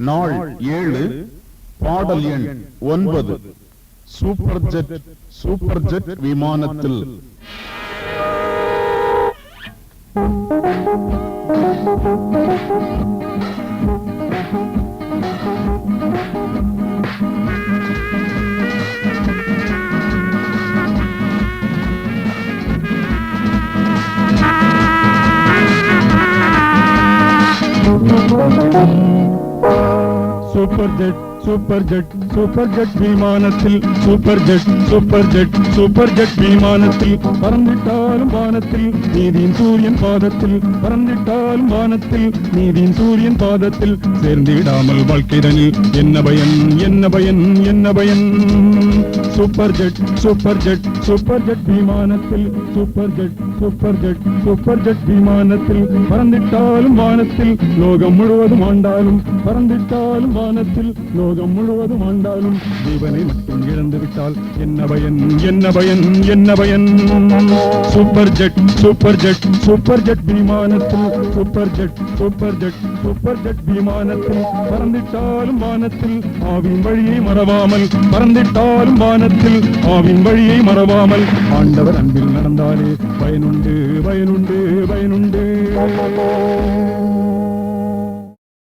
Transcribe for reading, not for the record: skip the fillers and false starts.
நாள் 7, பாடல் எண் 9. சூப்பர் ஜெட் விமானத்தில். சூப்பர் ஜெட் விமானத்தில். சூப்பர் ஜெட் விமானத்தில் பறந்திட்டாலும் வானத்தில் நீதியின் சூரியன் பாதத்தில். பறந்திட்டாலும் வானத்தில் நீதியின் சூரியன் பாதத்தில். சேர்ந்திடாமல் வாழ்க்கைதனில் என்ன பயன். சூப்பர் ஜெட் விமானத்தில். சூப்பர் ஜெட் விமானத்தில் பறந்திட்டாலும் வானத்தில் லோகம் முழுவதும் ஆண்டாலும். பறந்திட்டாலும் வானத்தில் லோகம் முழுவதும் ஆண்டாலும் ஜீவனை மட்டும் இழந்து விட்டால் என்ன பயன். சூப்பர் ஜெட் விமானத்தில். சூப்பர் ஜெட் விமானத்தில் பறந்திட்டாலும் வானத்தில் ஆவின் வழியை மறவாமல். பறந்திட்டாலும் வானத்தில் ஆவின் வழியை மறவாமல் ஆண்டவர் அன்பில் நடந்தாலே பயனுண்டு.